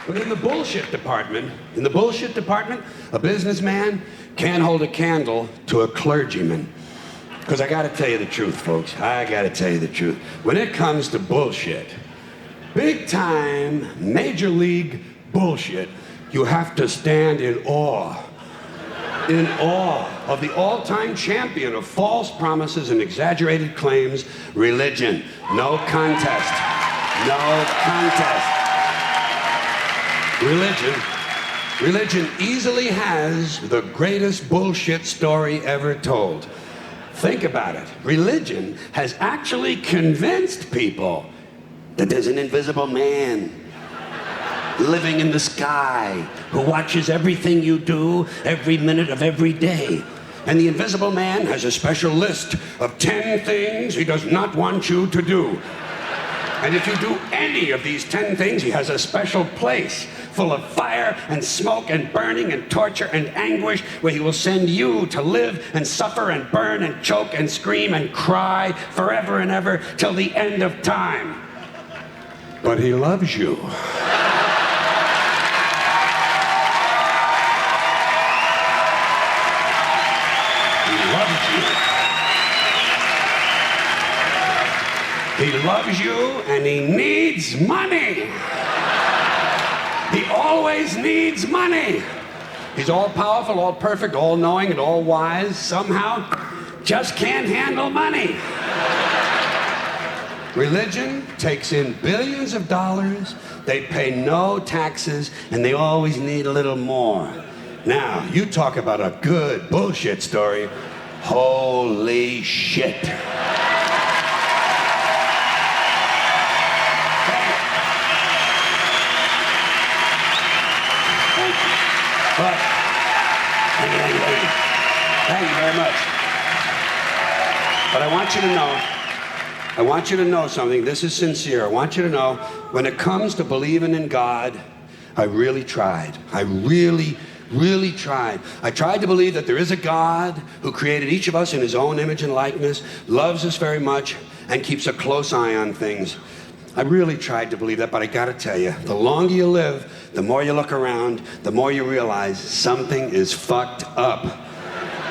But in the bullshit department, a businessman can't hold a candle to a clergyman. Because I gotta tell you the truth, folks. I gotta tell you the truth. When it comes to bullshit, big time, major league bullshit, you have to stand in awe of the all-time champion of false promises and exaggerated claims, religion. No contest. No contest. Religion easily has the greatest bullshit story ever told. Think about it. Religion has actually convinced people that there's an invisible man living in the sky who watches everything you do every minute of every day. And the invisible man has a special list of 10 things he does not want you to do. And if you do any of these 10 things, he has a special place full of fire and smoke and burning and torture and anguish where he will send you to live and suffer and burn and choke and scream and cry forever and ever till the end of time. But he loves you. He loves you and he needs money. He always needs money. He's all powerful, all perfect, all knowing, and all wise. Somehow, just can't handle money. Religion takes in billions of dollars. They pay no taxes, and they always need a little more. Now, you talk about a good bullshit story. Holy shit. But, thank you very much. But I want you to know something. This is sincere. I want you to know, when it comes to believing in God, I really tried. I really tried. I tried to believe that there is a God who created each of us in his own image and likeness, loves us very much, and keeps a close eye on things. I really tried to believe that, but I gotta tell you, the longer you live, the more you look around, the more you realize something is fucked up.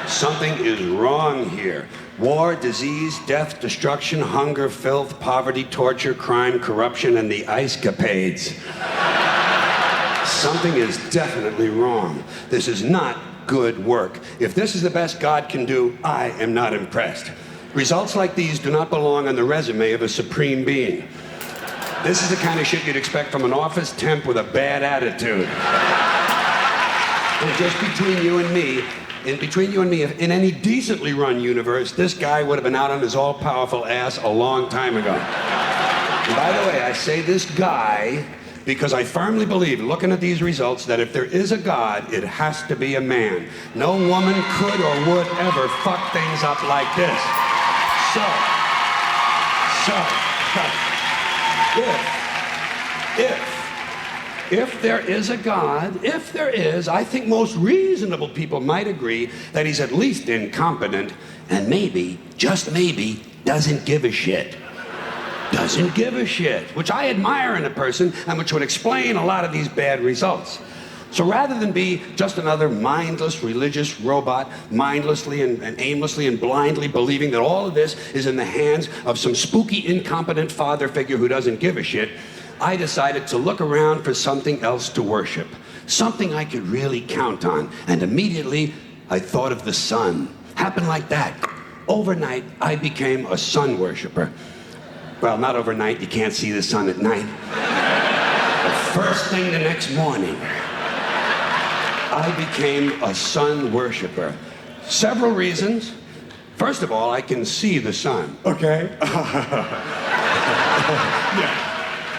Something is wrong here. War, disease, death, destruction, hunger, filth, poverty, torture, crime, corruption, and the ice capades. Something is definitely wrong. This is not good work. If this is the best God can do, I am not impressed. Results like these do not belong on the resume of a supreme being. This is the kind of shit you'd expect from an office temp with a bad attitude. And just between you and me, if in any decently run universe, this guy would have been out on his all-powerful ass a long time ago. And by the way, I say this guy because I firmly believe, looking at these results, that if there is a God, it has to be a man. No woman could or would ever fuck things up like this. If there is a God, I think most reasonable people might agree that he's at least incompetent and maybe, just maybe, doesn't give a shit. Doesn't give a shit, which I admire in a person and which would explain a lot of these bad results. So rather than be just another mindless religious robot, mindlessly and aimlessly and blindly believing that all of this is in the hands of some spooky, incompetent father figure who doesn't give a shit, I decided to look around for something else to worship, something I could really count on. And immediately, I thought of the sun. Happened like that. Overnight, I became a sun worshiper. Well, not overnight, you can't see the sun at night. The first thing the next morning, I became a sun worshiper. Several reasons. First of all, I can see the sun, okay? Yeah.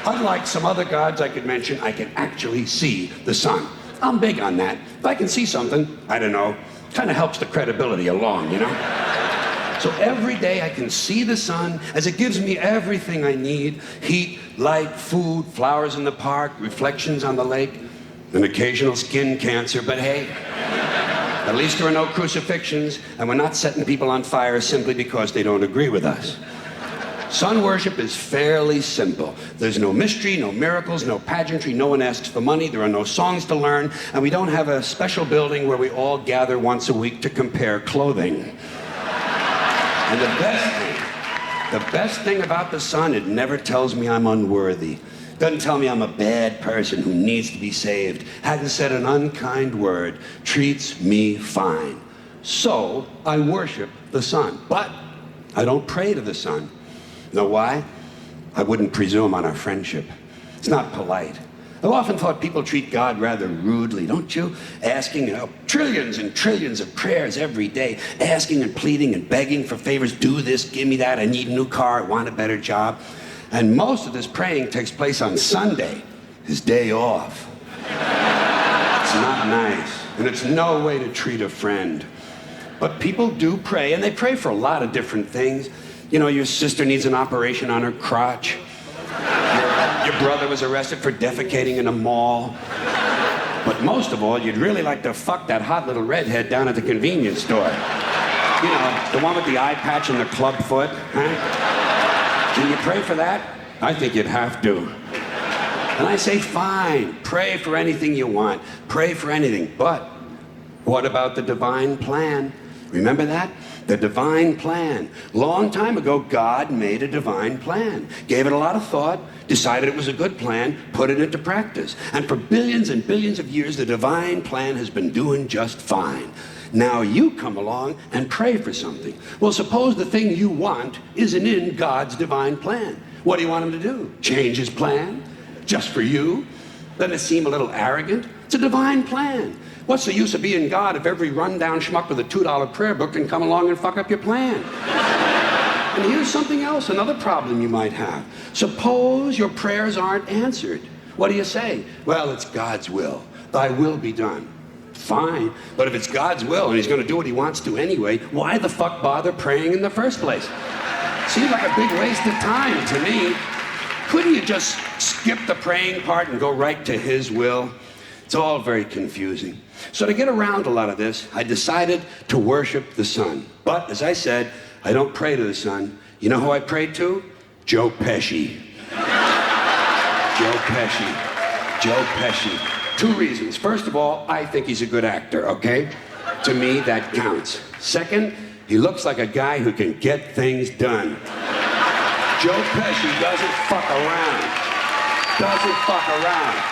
Unlike some other gods I could mention, I can actually see the sun. I'm big on that. If I can see something, I don't know, kind of helps the credibility along, you know? So every day I can see the sun as it gives me everything I need: heat, light, food, flowers in the park, reflections on the lake, an occasional skin cancer, but hey, at least there are no crucifixions, and we're not setting people on fire simply because they don't agree with us. Sun worship is fairly simple. There's no mystery, no miracles, no pageantry, no one asks for money, there are no songs to learn, and we don't have a special building where we all gather once a week to compare clothing. And the best thing about the sun, it never tells me I'm unworthy. Doesn't tell me I'm a bad person who needs to be saved. Hasn't said an unkind word. Treats me fine. So I worship the sun. But I don't pray to the sun. Know why? I wouldn't presume on our friendship. It's not polite. I've often thought people treat God rather rudely, don't you? Asking trillions and trillions of prayers every day, asking and pleading and begging for favors. Do this, give me that, I need a new car, I want a better job. And most of this praying takes place on Sunday, his day off. It's not nice, and it's no way to treat a friend. But people do pray, and they pray for a lot of different things. You know, your sister needs an operation on her crotch. Your brother was arrested for defecating in a mall. But most of all, you'd really like to fuck that hot little redhead down at the convenience store. You know, the one with the eye patch and the club foot, huh? Can you pray for that? I think you'd have to. And I say, fine, pray for anything you want. Pray for anything. But what about the divine plan? Remember that? The divine plan. Long time ago, God made a divine plan. Gave it a lot of thought, decided it was a good plan, put it into practice. And for billions and billions of years, the divine plan has been doing just fine. Now you come along and pray for something. Well, suppose the thing you want isn't in God's divine plan. What do you want him to do? Change his plan? Just for you? Doesn't it seem a little arrogant? It's a divine plan. What's the use of being God if every rundown schmuck with a $2 prayer book can come along and fuck up your plan? And here's something else, another problem you might have. Suppose your prayers aren't answered. What do you say? Well, it's God's will. Thy will be done. Fine, but if it's God's will and he's going to do what he wants to anyway, why the fuck bother praying in the first place? Seems like a big waste of time to me. Couldn't you just skip the praying part and go right to his will? It's all very confusing. So to get around a lot of this, I decided to worship the sun. But as I said, I don't pray to the sun. You know who I pray to? Joe Pesci. Joe Pesci. Joe Pesci. Two reasons. First of all, I think he's a good actor, okay? To me, that counts. Second, he looks like a guy who can get things done. Joe Pesci doesn't fuck around. Doesn't fuck around.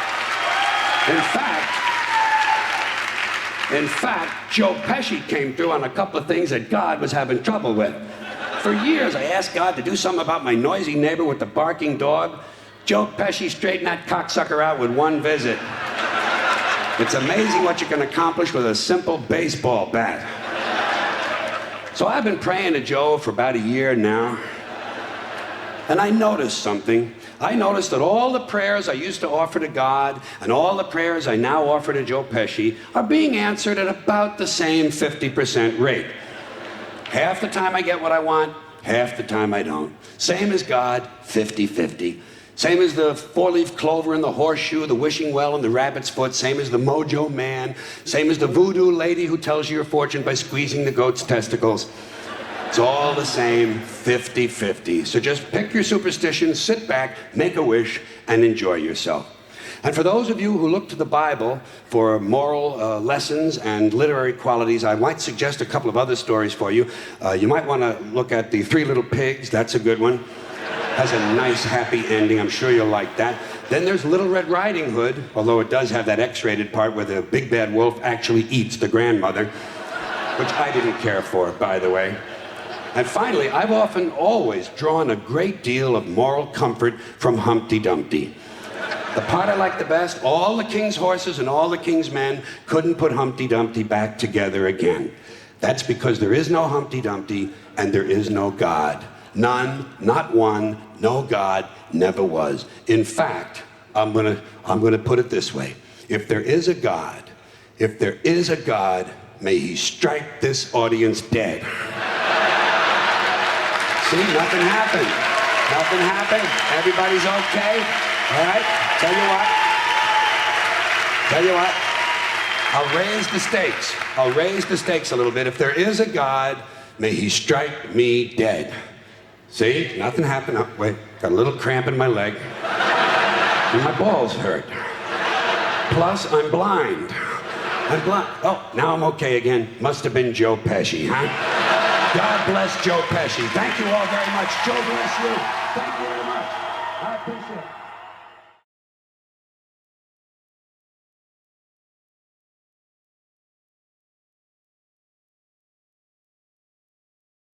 In fact, Joe Pesci came through on a couple of things that God was having trouble with. For years, I asked God to do something about my noisy neighbor with the barking dog. Joe Pesci straightened that cocksucker out with one visit. It's amazing what you can accomplish with a simple baseball bat. So I've been praying to Joe for about a year now. And I noticed something. I noticed that all the prayers I used to offer to God and all the prayers I now offer to Joe Pesci are being answered at about the same 50% rate. Half the time I get what I want, half the time I don't. Same as God, 50-50. Same as the four-leaf clover and the horseshoe, the wishing well and the rabbit's foot. Same as the mojo man. Same as the voodoo lady who tells you your fortune by squeezing the goat's testicles. It's all the same, 50-50. So just pick your superstition, sit back, make a wish, and enjoy yourself. And for those of you who look to the Bible for moral lessons and literary qualities, I might suggest a couple of other stories for you. You might want to look at The Three Little Pigs. That's a good one. Has a nice, happy ending. I'm sure you'll like that. Then there's Little Red Riding Hood, although it does have that X-rated part where the big bad wolf actually eats the grandmother, which I didn't care for, by the way. And finally, I've often always drawn a great deal of moral comfort from Humpty Dumpty. The part I like the best, all the king's horses and all the king's men couldn't put Humpty Dumpty back together again. That's because there is no Humpty Dumpty and there is no God. None, not one, no God, never was. In fact, I'm gonna put it this way. If there is a God, may he strike this audience dead. See, nothing happened. Nothing happened. Everybody's okay. All right? Tell you what. I'll raise the stakes. I'll raise the stakes a little bit. If there is a God, may he strike me dead. See, nothing happened. Oh, wait, got a little cramp in my leg. And my balls hurt. Plus, I'm blind. I'm blind. Oh, now I'm okay again. Must have been Joe Pesci, huh? God bless Joe Pesci. Thank you all very much. Joe bless you. Thank you.